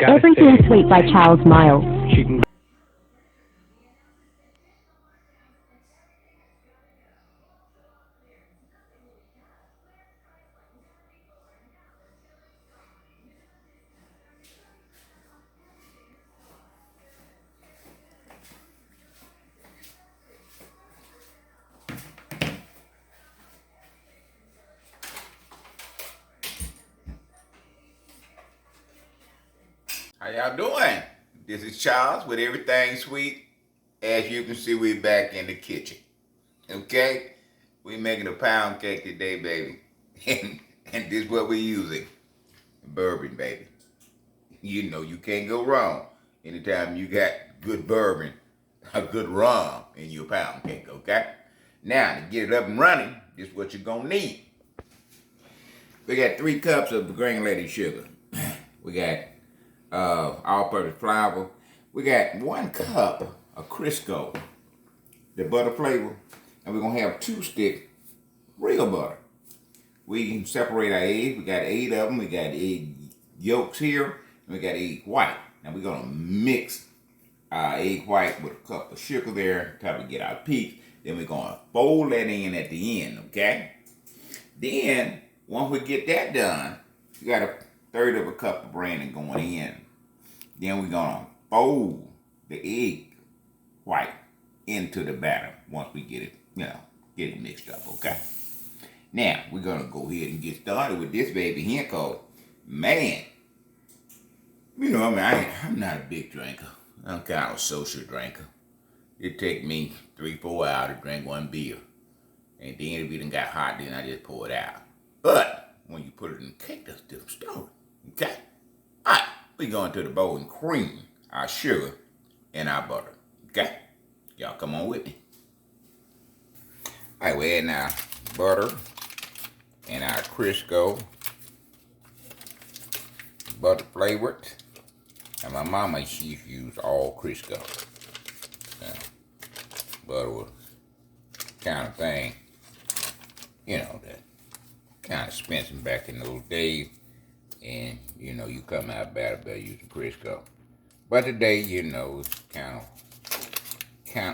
Everything Sweet by Charles Miles. She can. How y'all doing? This is Charles with Everything Sweet. As you can see, we're back in the kitchen. Okay? We're making a pound cake today, baby. And this is what we're using. Bourbon, baby. You know you can't go wrong anytime you got good bourbon, a good rum in your pound cake, okay? Now, to get it up and running, this is what you're gonna need. We got 3 cups of granulated sugar. We got all-purpose flour. We got 1 cup of Crisco, the butter flavor, and we're gonna have 2 sticks real butter. We can separate our eggs. We got 8 of them. We got egg yolks here, and we got egg white. Now we're gonna mix our egg white with a cup of sugar there until we get our peak. Then we're gonna fold that in at the end, okay? Then once we get that done, you got 1/3 of a cup of brandy going in. Then we're gonna fold the egg white into the batter once we get it, get it mixed up, okay? Now, we're gonna go ahead and get started with this baby here called, man, I'm not a big drinker. I'm kind of a social drinker. It take me 3-4 hours to drink 1 beer. And then if it done got hot, then I just pour it out. But when you put it in cake, that's a different story, okay? All right, we go into the bowl and cream our sugar and our butter, okay? Y'all come on with me. All right, we're adding our butter and our Crisco, butter flavored. And my mama, she used all Crisco. Butter was kind of thing, that kind of expensive back in those days. And, you come out better using Crisco. But today, it's kind of,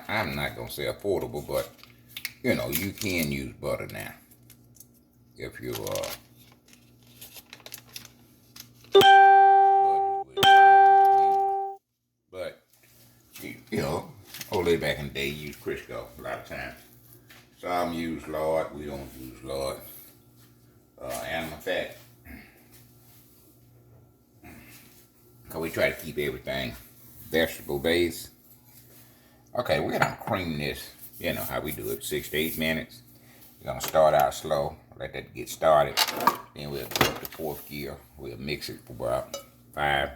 I'm not going to say affordable, but, you can use butter now. If you, but, old lady back in the day used Crisco a lot of times. Some use lard, we don't use lard. Animal fat. Because we try to keep everything vegetable based. Okay, we're going to cream this, how we do it, 6 to 8 minutes. We're going to start out slow, let that get started. Then we'll go up to 4th gear. We'll mix it for about 5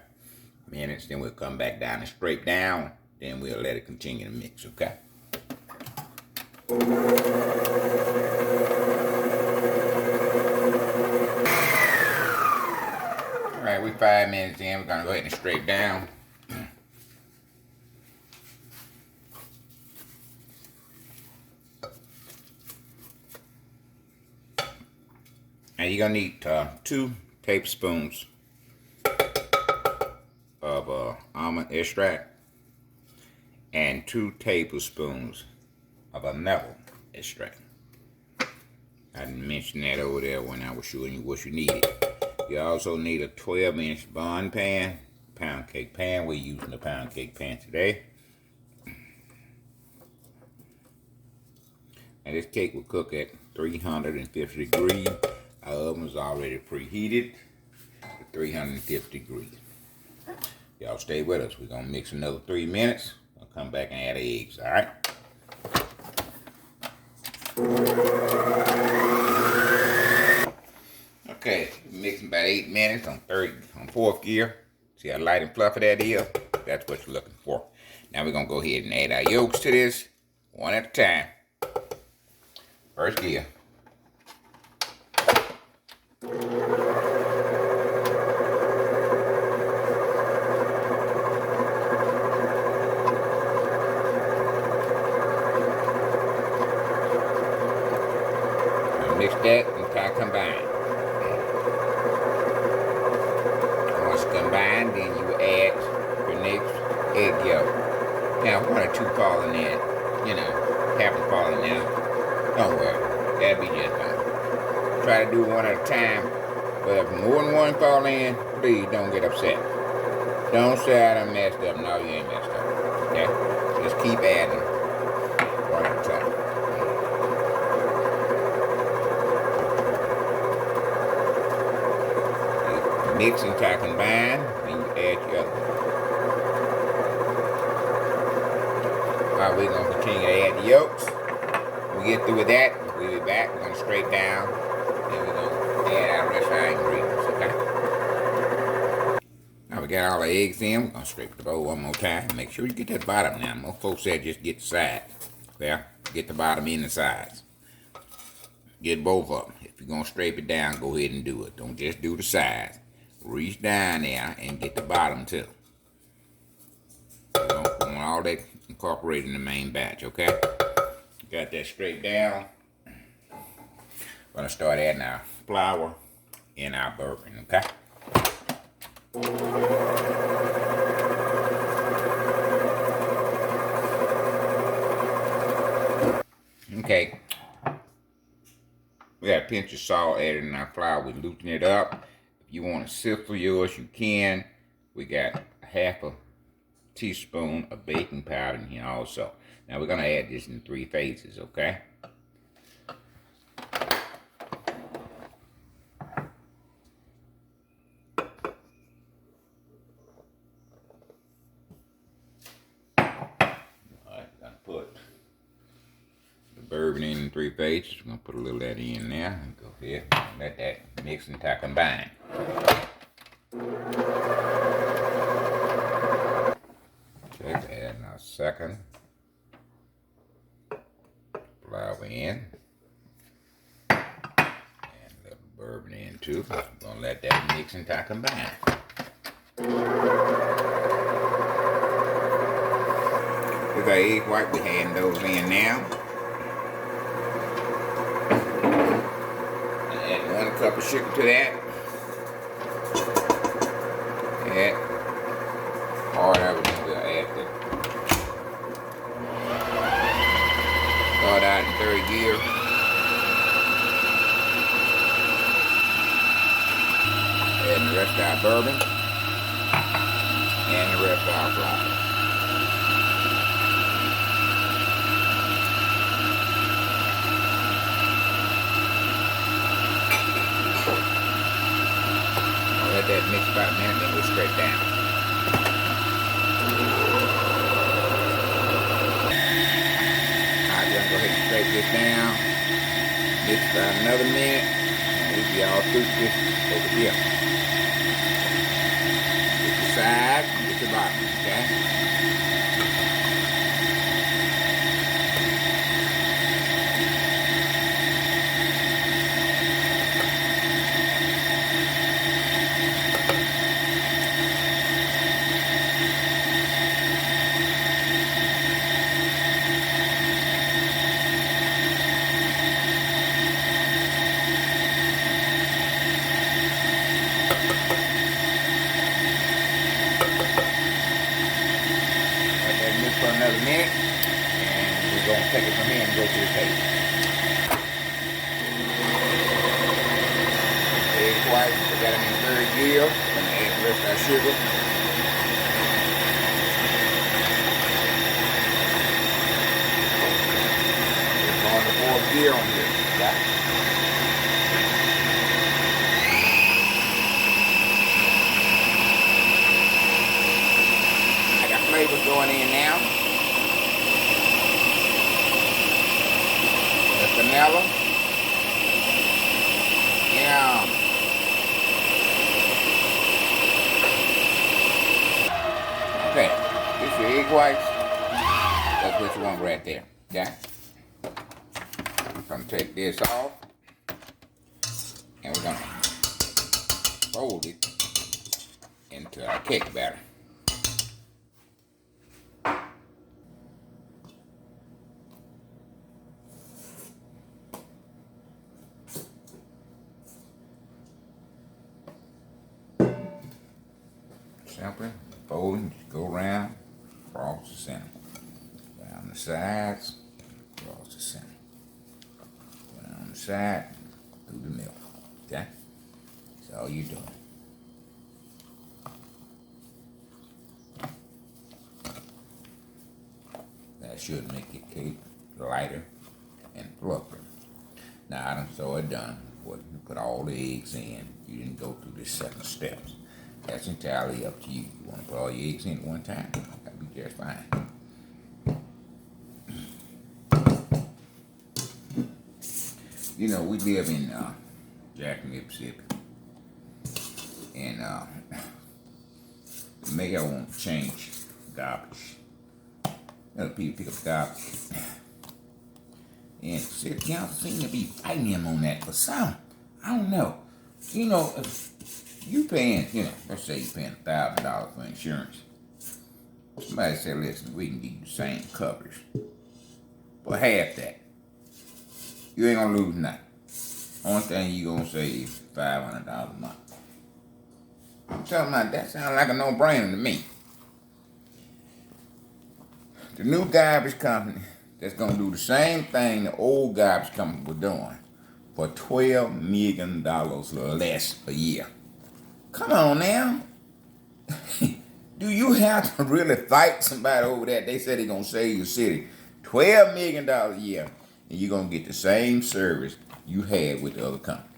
minutes. Then we'll come back down and straight down. Then we'll let it continue to mix, okay? Alright, we're 5 minutes in. We're going to go ahead and straight down. Now you're going to need 2 tablespoons of almond extract and 2 tablespoons of vanilla extract. I didn't mention that over there when I was showing you what you needed. You also need a 12-inch Bourbon pan, pound cake pan. We're using the pound cake pan today. And this cake will cook at 350 degrees. Our oven is already preheated to 350 degrees. Y'all stay with us. We're going to mix another 3 minutes. I'll come back and add eggs, all right? Okay, mixing about 8 minutes on 4th gear. See how light and fluffy that is? That's what you're looking for. Now we're going to go ahead and add our yolks to this, one at a time. 1st gear. Mix that until I combine. Once combined, then you Now, one or two fall in there, happen fall in there. Don't worry, that'll be just fine. Try to do one at a time, but if more than one fall in, please don't get upset. Don't say I done messed up. No, you ain't messed up. Okay? Just keep adding one at a time. Mix until I combine, then you add your other. Alright, we're going to continue to add the yolks. When we get through with that, we'll be back. We're going to scrape down, and we're going to add our rest of our ingredients, okay? Now we got all the eggs in. We're going to scrape the bowl one more time. Make sure you get that bottom now. Most folks said just get the side. Well, get the bottom and the sides. Get both of them. If you're going to scrape it down, go ahead and do it. Don't just do the sides. Reach down there and get the bottom too. You want all that incorporated in the main batch, okay? Got that straight down. Gonna start adding our flour and our bourbon, okay? Okay. We got a pinch of salt added in our flour. We loosen it up. If you want to sift for yours, you can. We got half a teaspoon of baking powder in here also. Now we're going to add this in 3 phases, okay? Alright, we're going to put the bourbon in 3 phases. We're going to put a little of that in there. Go ahead and let that mix and combine. Okay, add our second flour in. And a little bourbon in too. We're going to let that mix and combine. With our egg white, we're adding those in now. Add 1 cup of sugar to that. Add part of it. We'll add the start out in 3rd gear. Adding the rest of our bourbon and the rest of our flour. Let that mix about a minute, then we'll scrape down. Alright, we're going to go ahead and scrape this down. Mix about another minute, and we'll be all through this over here. Get the side, and get the bottom, okay? For another minute, and we're going to take it from here and go to the table. Egg white, we got them in 3rd gear. We're going to add the rest of our sugar. We're going to 4th gear on here. Okay? I got flavors going in now. The vanilla. Yeah. Okay, this is your egg whites. That's what you want right there. Okay? I'm going to take this off. And we're going to fold it into our cake batter. Simply fold and just go around across the center. on the sides, across the center. Put it on the side, through the middle. Okay? That's all you're doing. That should make your cake lighter and fluffier. Now, I done saw it done. Well, you put all the eggs in. You didn't go through the second steps. That's entirely up to you. You want to put all your eggs in at one time, that'll be just fine. You know, we live in Jackson, Mississippi. And the mayor won't change garbage. Other people pick up garbage. And city council seem to be fighting him on that for some. I don't know. You know, if you paying, let's say you're paying $1,000 for insurance. Somebody said, listen, we can give you the same coverage. For half that. You ain't gonna lose nothing. Only thing you gonna save is $500 a month. I'm talking about that sounds like a no-brainer to me. The new garbage company that's gonna do the same thing the old garbage company was doing for $12 million less a year. Come on now. Do you have to really fight somebody over that? They said they're gonna save your city $12 million a year, and you're gonna get the same service you had with the other company.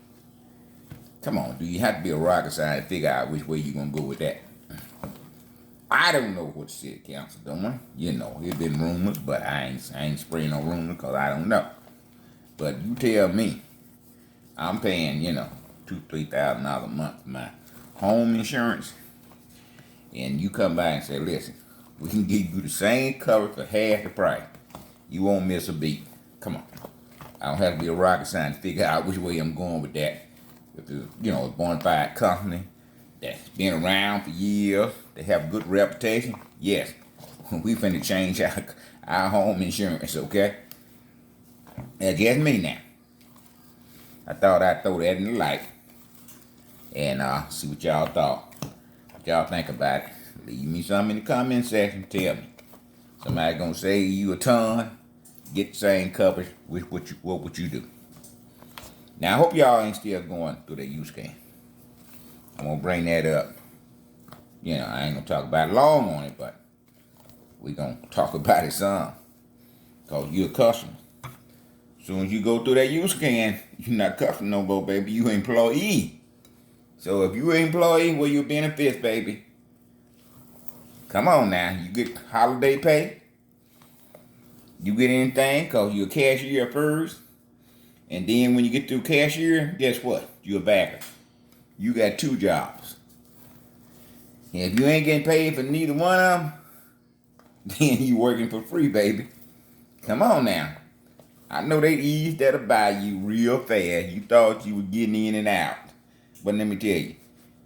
Come on, do you have to be a rocket scientist to figure out which way you're gonna go with that? I don't know what the city council doing. It's been rumors, but I ain't spraying no rumors because I don't know. But you tell me, I'm paying, $2,000-$3,000 a month for my home insurance, and you come by and say, listen, we can give you the same coverage for half the price. You won't miss a beat. Come on. I don't have to be a rocket scientist to figure out which way I'm going with that. If it's, a bona fide company that's been around for years, they have a good reputation, yes, we finna change our home insurance, okay? That's just me now. I thought I'd throw that in the light and see what y'all thought. What y'all think about it. Leave me something in the comment section. Tell me. Somebody gonna save you a ton, get the same coverage. What would you do? Now, I hope y'all ain't still going through the use game. I'm gonna bring that up. I ain't gonna talk about it long on it, but we gonna talk about it some. Cause you're a customer. As soon as you go through that use scan, you're not customer no more, baby. You employee. So if you an employee, where your benefits, baby? Come on now. You get holiday pay. You get anything cause you're a cashier first. And then when you get through cashier, guess what? You're a backer. You got 2 jobs. And if you ain't getting paid for neither one of them, then you working for free, baby. Come on now. I know they eased that about you real fast. You thought you were getting in and out. But let me tell you,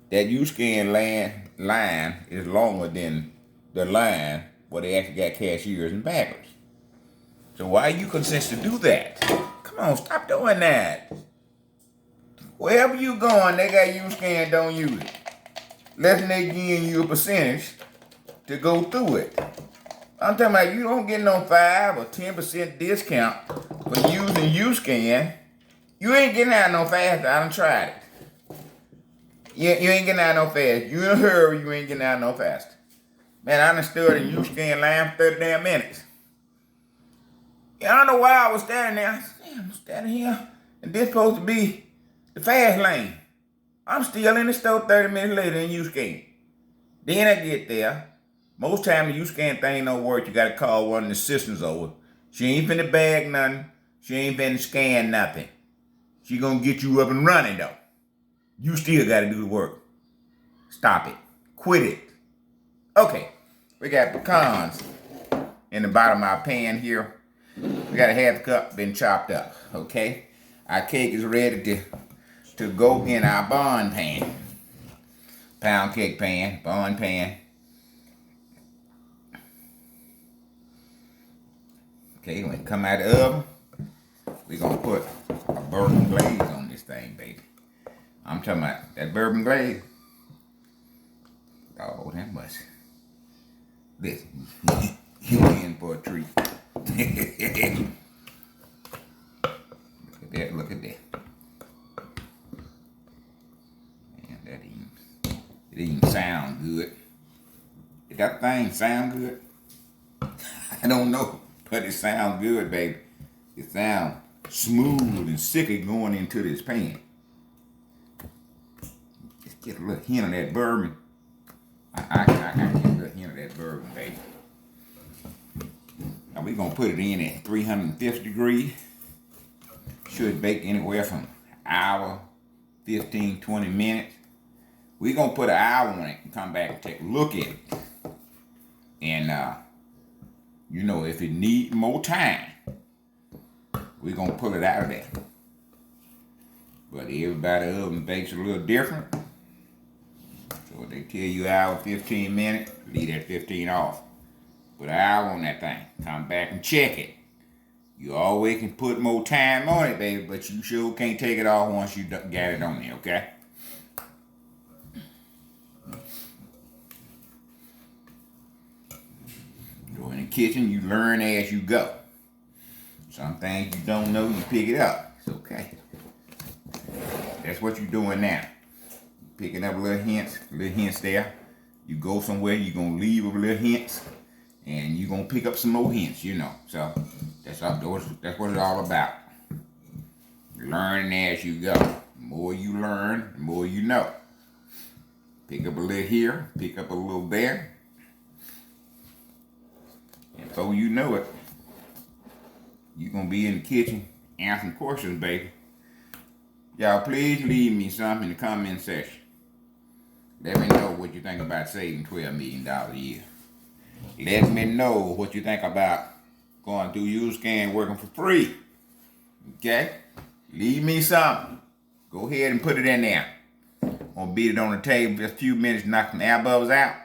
that U-scan line is longer than the line where they actually got cashiers and backers. So why you consist to do that? Come on, stop doing that. Wherever you going, they got U-scan, don't use it. Less than they giving you a percentage to go through it. I'm talking about you don't get no 5 or 10% discount for using U-scan. You ain't getting out no faster. I done tried it. You ain't getting out no faster. You in a hurry, you ain't getting out no faster. Man, I done stood in U-scan line for 30 damn minutes. I don't know why I was standing there. I said, damn, I'm standing here. And this supposed to be the fast lane. I'm still in the store 30 minutes later in U-scan. Then I get there. Most times the U-scan thing don't work. You gotta call one of the assistants over. She ain't finna bag nothing. She ain't finna scan nothing. She gonna get you up and running though. You still gotta do the work. Stop it. Quit it. Okay, we got pecans in the bottom of our pan here. We got a half cup been chopped up, okay? Our cake is ready to go in our bond pan. Pound cake pan, bond pan. Okay, when it come out of the oven, we're gonna put a bourbon glaze on this thing, baby. I'm talking about that bourbon glaze. Oh, that much. Listen, you in for a treat. Look at that. Man, it even sound good. Did that thing sound good? I don't know, but it sounds good, baby. It sounds smooth and sickly going into this pan. Just get a little hint of that bourbon. I got to get a little hint of that bourbon, baby. Now we're going to put it in at 350 degrees. Should bake anywhere from an hour, 15, 20 minutes. We're going to put an hour on it and come back and take a look at it. And, you know, if it needs more time, we're going to pull it out of there. But everybody's oven bakes a little different. So if they tell you hour, 15 minutes, leave that 15 off. Put an hour on that thing. Come back and check it. You always can put more time on it, baby, but you sure can't take it off once you got it on there, okay? Go in the kitchen, you learn as you go. Some things you don't know, you pick it up. It's okay. That's what you're doing now. Picking up little hints there. You go somewhere, you're going to leave with little hints. And you're going to pick up some more hints, you know. So, that's what it's all about. Learning as you go. The more you learn, the more you know. Pick up a little here, pick up a little there. And before you know it, you're going to be in the kitchen answering questions, baby. Y'all, please leave me something in the comment section. Let me know what you think about saving $12 million a year. Let me know what you think about going through U-Scan working for free. Okay? Leave me something. Go ahead and put it in there. I'm going to beat it on the table just a few minutes, knock some air bubbles out.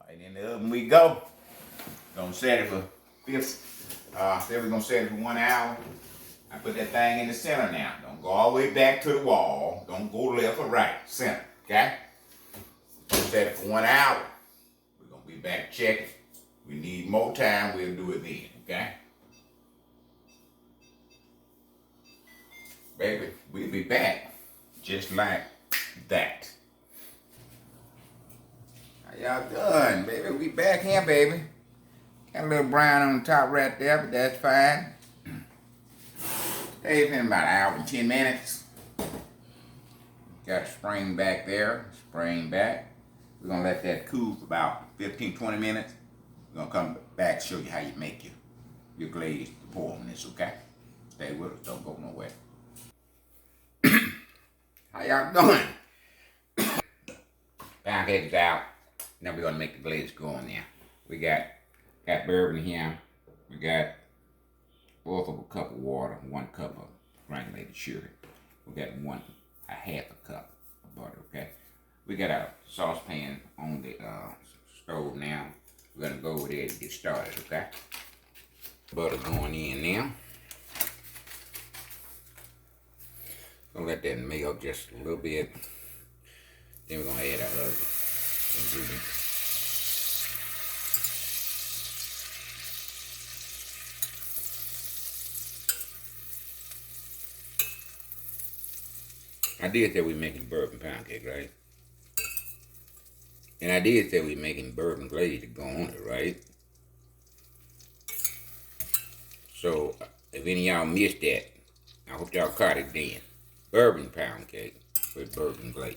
Alright, in the oven we go. Gonna set it for we're gonna set it for 1 hour. I put that thing in the center now. Don't go all the way back to the wall. Don't go left or right. Center, okay? Set it for 1 hour. We're gonna be back checking. We need more time, we'll do it then, okay? Baby, we'll be back just like that. How y'all doing, baby? We back here, baby. Got a little brown on the top right there, but that's fine. Stays in about an hour and 10 minutes. Got a spring back there, spring back. We're gonna let that cool for about 15, 20 minutes. We're gonna come back and show you how you make your glaze to pour on this, okay? Stay with us, don't go nowhere. How y'all doing? Pound cake is out. Now we're gonna make the glaze go on there. We got bourbon here. We got 1/4 cup of water, 1 cup of granulated sugar. We got a half a cup of butter, okay? We got our saucepan on the stove now. We're gonna go over there to get started, okay? Butter going in now. Gonna let that melt just a little bit. Then we're gonna add our other ingredients. I did say we making bourbon pound cake, right? And I did say we making bourbon glaze to go on it, right? So, if any of y'all missed that, I hope y'all caught it then. Bourbon pound cake with bourbon glaze.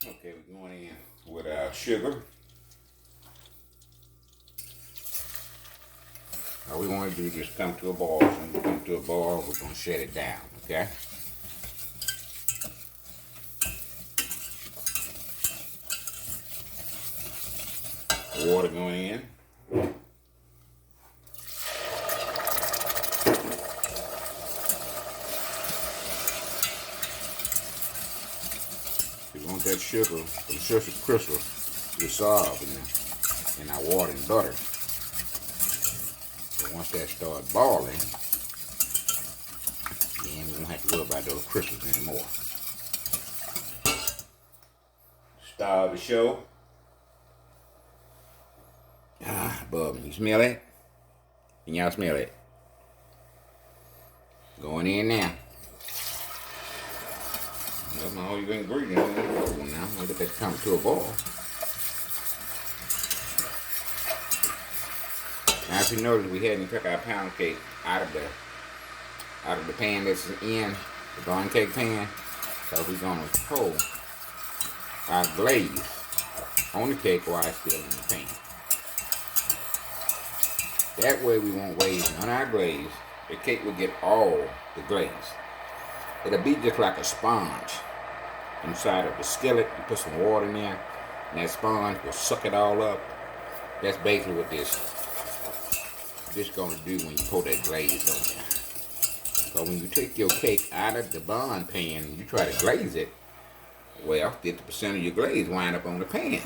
Okay, we're going in with our sugar. All we want to do is just come to a boil. So when we come to a boil, we're going to shut it down, okay? Water going in. We want that sugar, the sugar crystal, dissolve in our water and butter. So once that starts boiling, then we're won't have to worry about those crystals anymore. Star of the show. Bourbon. You smell it? Can y'all smell it? Going in now. That's not all your ingredients in the bourbon now. I'll get that to come to a boil. Now, if you notice, we hadn't took our pound cake out of the pan that's in the bun cake pan, because we're gonna pour our glaze on the cake while it's still in the pan. That way, we won't waste on our glaze. The cake will get all the glaze. It'll be just like a sponge inside of the skillet. You put some water in there, and that sponge will suck it all up. That's basically what this gonna do when you pour that glaze on there. So when you take your cake out of the bun pan and you try to glaze it, well, 50% of your glaze wind up on the pan.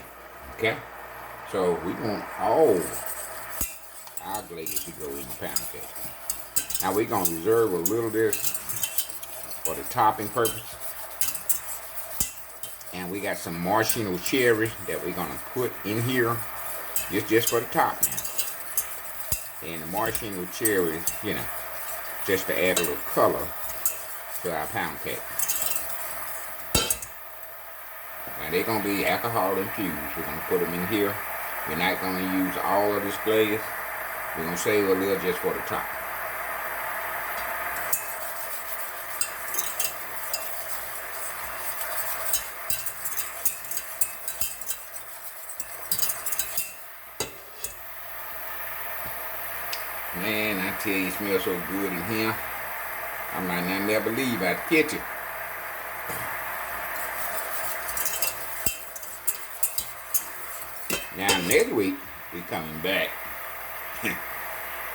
Okay? So we want all our glaze to go in the pound cake. Now we're gonna reserve a little of this for the topping purpose. And we got some maraschino cherry that we're gonna put in here. Just for the top now. And the maraschino cherry, you know, just to add a little color to our pound cake. Now they're gonna be alcohol infused. We're gonna put them in here. We're not gonna use all of this glaze. We're gonna save a little just for the top. Man, I tell you, it smells so good in here. I might not never leave out the kitchen. Now, next week, we coming back.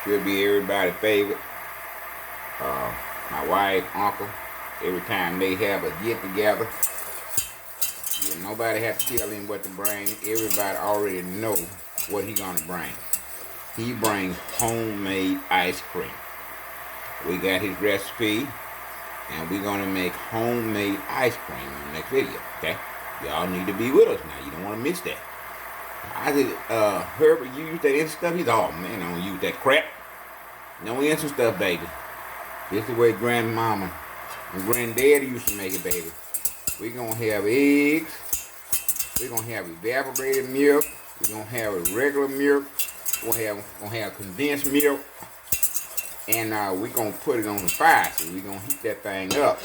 Should be everybody's favorite. My wife, uncle, every time they have a get-together, nobody have to tell him what to bring. Everybody already know what he gonna bring. He brings homemade ice cream. We got his recipe, and we're gonna make homemade ice cream in the next video, okay? Y'all need to be with us now. You don't want to miss that. I said, Herbert, you use that instant stuff? He's, oh man, I don't use that crap. No instant stuff, baby. This is the way grandmama and granddaddy used to make it, baby. We're gonna have eggs. We're gonna have evaporated milk. We're gonna have a regular milk. We're gonna have condensed milk, and we're gonna put it on the fire. So we're gonna heat that thing up.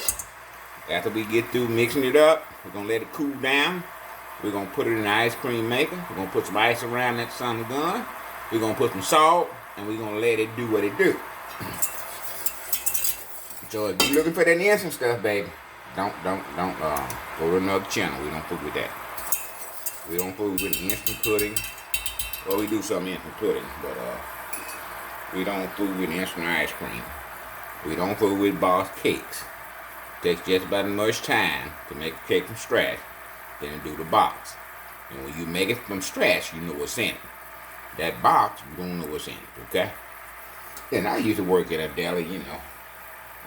After we get through mixing it up, we're gonna let it cool down. We're gonna put it in the ice cream maker. We're gonna put some ice around that son gun. We're gonna put some salt, and we're gonna let it do what it do. So if you're looking for that instant stuff, baby, don't go to another channel. We don't fool with that. We don't fool with instant pudding. Well, we do some instant pudding, but we don't fool with instant ice cream. We don't fool with boss cakes. It takes just about as much time to make a cake from scratch than to do the box. And when you make it from scratch, you know what's in it. That box, you don't know what's in it, okay? And I used to work at a deli, you know.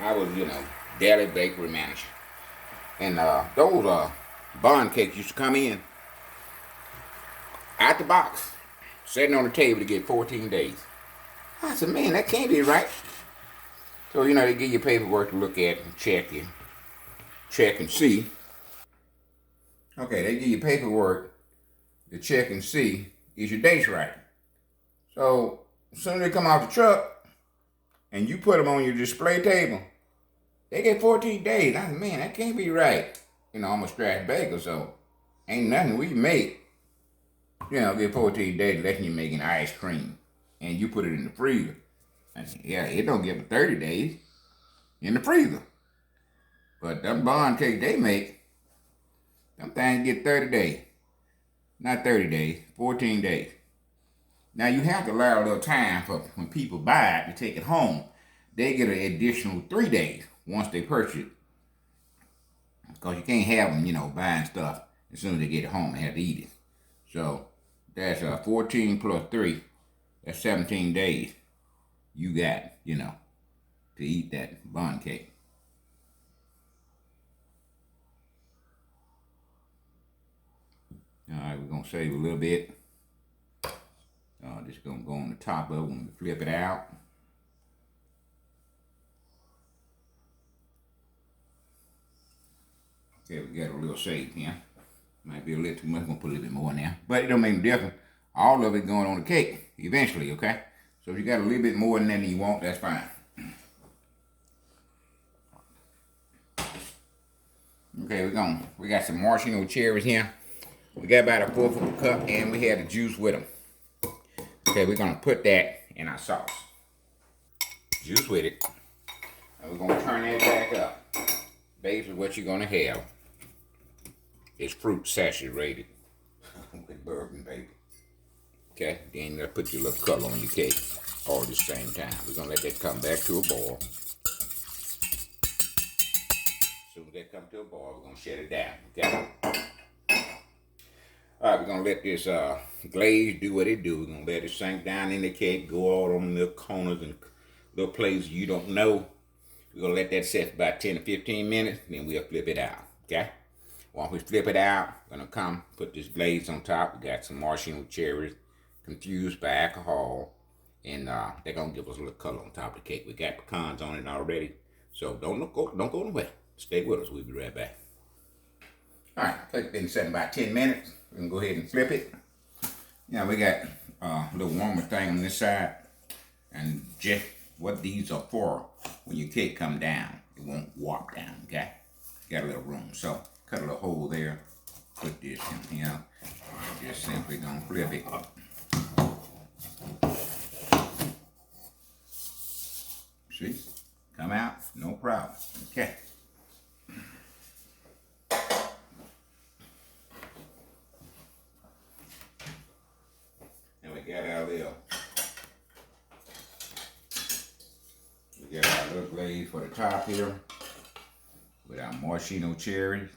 I was, you know, deli bakery manager. And those bun cakes used to come in out the box, sitting on the table to get 14 days. I said, man, that can't be right. So, you know, they give you paperwork to look at and check and see. Okay, they give you paperwork to check and see is your dates right. So, as soon as they come out the truck and you put them on your display table, they get 14 days. I said, man, that can't be right. You know, I'm a scratch baker, so ain't nothing we make, you know, get 14 days letting you making ice cream. And you put it in the freezer. I said, yeah, it don't get 30 days in the freezer. But them bun cake they make, them things get 30 days. Not 30 days, 14 days. Now you have to allow a little time for when people buy it to take it home. They get an additional 3 days once they purchase it. Because you can't have them, you know, buying stuff as soon as they get it home and have to eat it. So that's 14 plus 3. That's 17 days you got, you know, to eat that bun cake. Alright, we're gonna save a little bit. Just gonna go on the top of it when we flip it out. Okay, we got a little shade here. Might be a little too much. I'm gonna put a little bit more in there, but it don't make a difference. All of it going on the cake eventually, okay? So if you got a little bit more than you want, that's fine. Okay, we got some maraschino cherries here. We got about a 1/4 cup, and we had the juice with them. Okay, we're gonna put that in our sauce. Juice with it. And we're gonna turn that back up. Basically, what you're gonna have is fruit saturated with bourbon, baby. Okay, then you put your little color on your cake all at the same time. We're gonna let that come back to a boil. As soon as that comes to a boil, we're gonna shut it down. Okay. All right, we're gonna let this glaze do what it do. We're gonna let it sink down in the cake, go all on the little corners and little places you don't know. We're gonna let that set for about 10 to 15 minutes, then we'll flip it out. Okay. Once we flip it out, we're gonna come put this glaze on top. We got some maraschino cherries confused by alcohol, and they're gonna give us a little color on top of the cake. We got pecans on it already, so don't go nowhere. Stay with us. We'll be right back. All right, I think it's been set about 10 minutes. We can go ahead and flip it. Now we got a little warmer thing on this side, and just what these are for, when your cake come down, it won't warp down. Okay, got a little room, so cut a little hole there. Put this in here. Just simply gonna flip it. See, come out, no problem. Okay. And we got our little glaze for the top here with our maraschino cherries.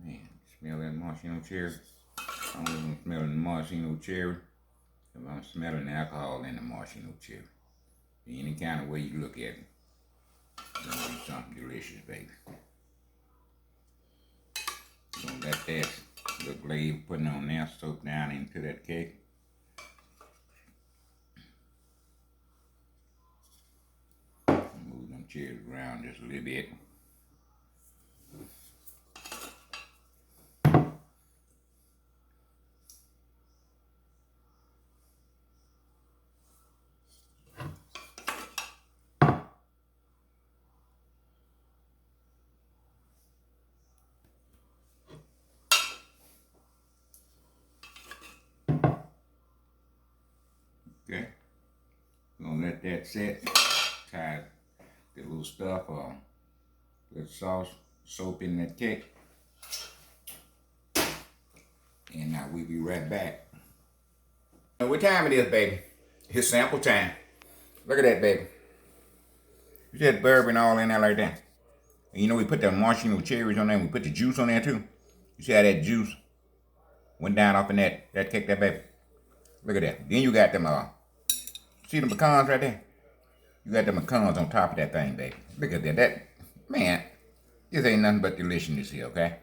Man, smell that maraschino cherry. I don't even smell the maraschino cherry. I'm smelling the alcohol in the maraschino cherry. Any kind of way you look at it, it's gonna be something delicious, baby. Gonna let that little glaze putting on there soak down into that cake. Move them cherries around just a little bit. Okay, we're gonna let that set. Tie the little stuff, little sauce, soap in that cake. And now we'll be right back. And what time it is, baby? It's sample time. Look at that, baby. You said bourbon all in there like that. And you know we put the maraschino cherries on there, and we put the juice on there too. You see how that juice went down off in that cake, that baby? Look at that. Then you got them, see the pecans right there? You got them pecans on top of that thing, baby. Look at that. That, man, this ain't nothing but deliciousness here, okay?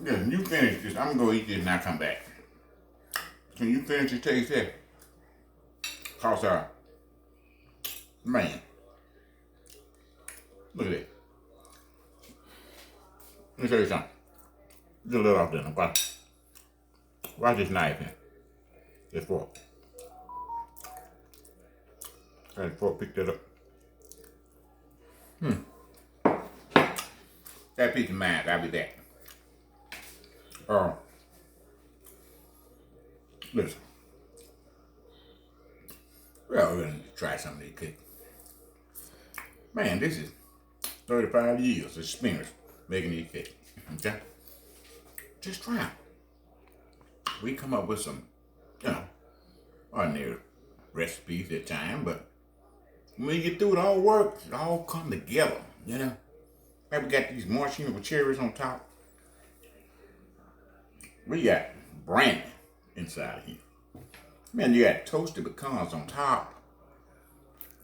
Yeah, you finish this. I'm gonna go eat this and I come back. Can you finish the taste there? Cause man, look at it. Let me show you something. Just a little off there, okay? Watch this knife here. This fork. That fork picked it up. That piece of mine, I'll be back. Listen. Well, we're gonna try some of these cakes. Man, this is 35 years experience making these cakes. Okay? Just try 'em. We come up with some, ordinary recipes at times, but when you get through, it all works. It all come together, Like we got these maraschino with cherries on top. We got brandy inside of here. Man, you got toasted pecans on top.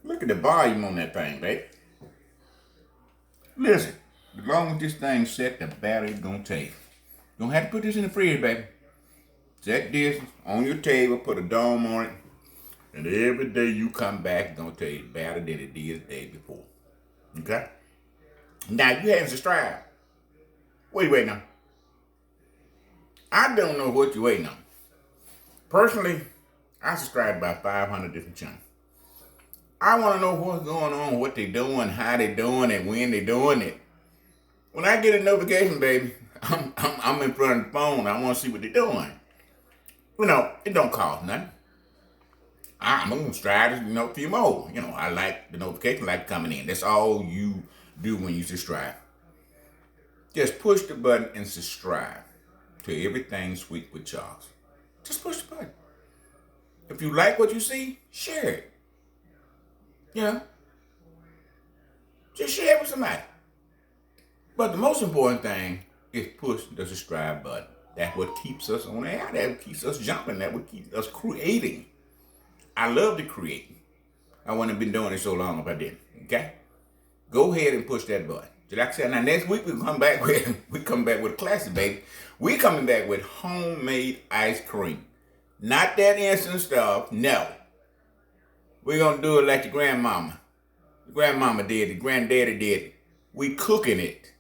Look at the volume on that thing, baby. Listen, as long as this thing set, the battery's gonna taste. You don't have to put this in the fridge, baby. Set this on your table, put a dome on it, and every day you come back, it's gonna taste better than it did the day before. Okay? Now, if you haven't subscribed, what are you waiting on? I don't know what you're waiting on. Personally, I subscribe to about 500 different channels. I want to know what's going on, what they're doing, how they're doing it, when they're doing it. When I get a notification, baby, I'm in front of the phone. I want to see what they're doing. It don't cost nothing. I'm going to strive to, a few more. I like the notification like coming in. That's all you do when you subscribe. Just push the button and subscribe to Everything Sweet with Charles. Just push the button. If you like what you see, share it. Just share it with somebody. But the most important thing is push the subscribe button. That's what keeps us on air. That keeps us jumping. That what keeps us creating. I love to create. I wouldn't have been doing it so long if I didn't. Okay? Go ahead and push that button. Just like I said, now next week we come back with a classic, baby. We coming back with homemade ice cream. Not that instant stuff. No. We're gonna do it like your grandmama. Your grandmama did it, granddaddy did it. We cooking it.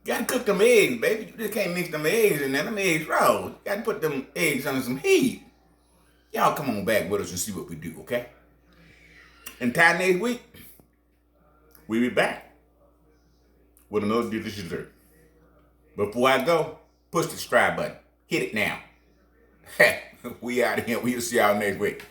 You gotta cook them eggs, baby. You just can't mix them eggs in there. Them eggs raw. You gotta put them eggs under some heat. Y'all come on back with us and see what we do, okay? Until next week, we'll be back with another delicious dessert. Before I go, push the subscribe button. Hit it now. We out of here. We'll see y'all next week.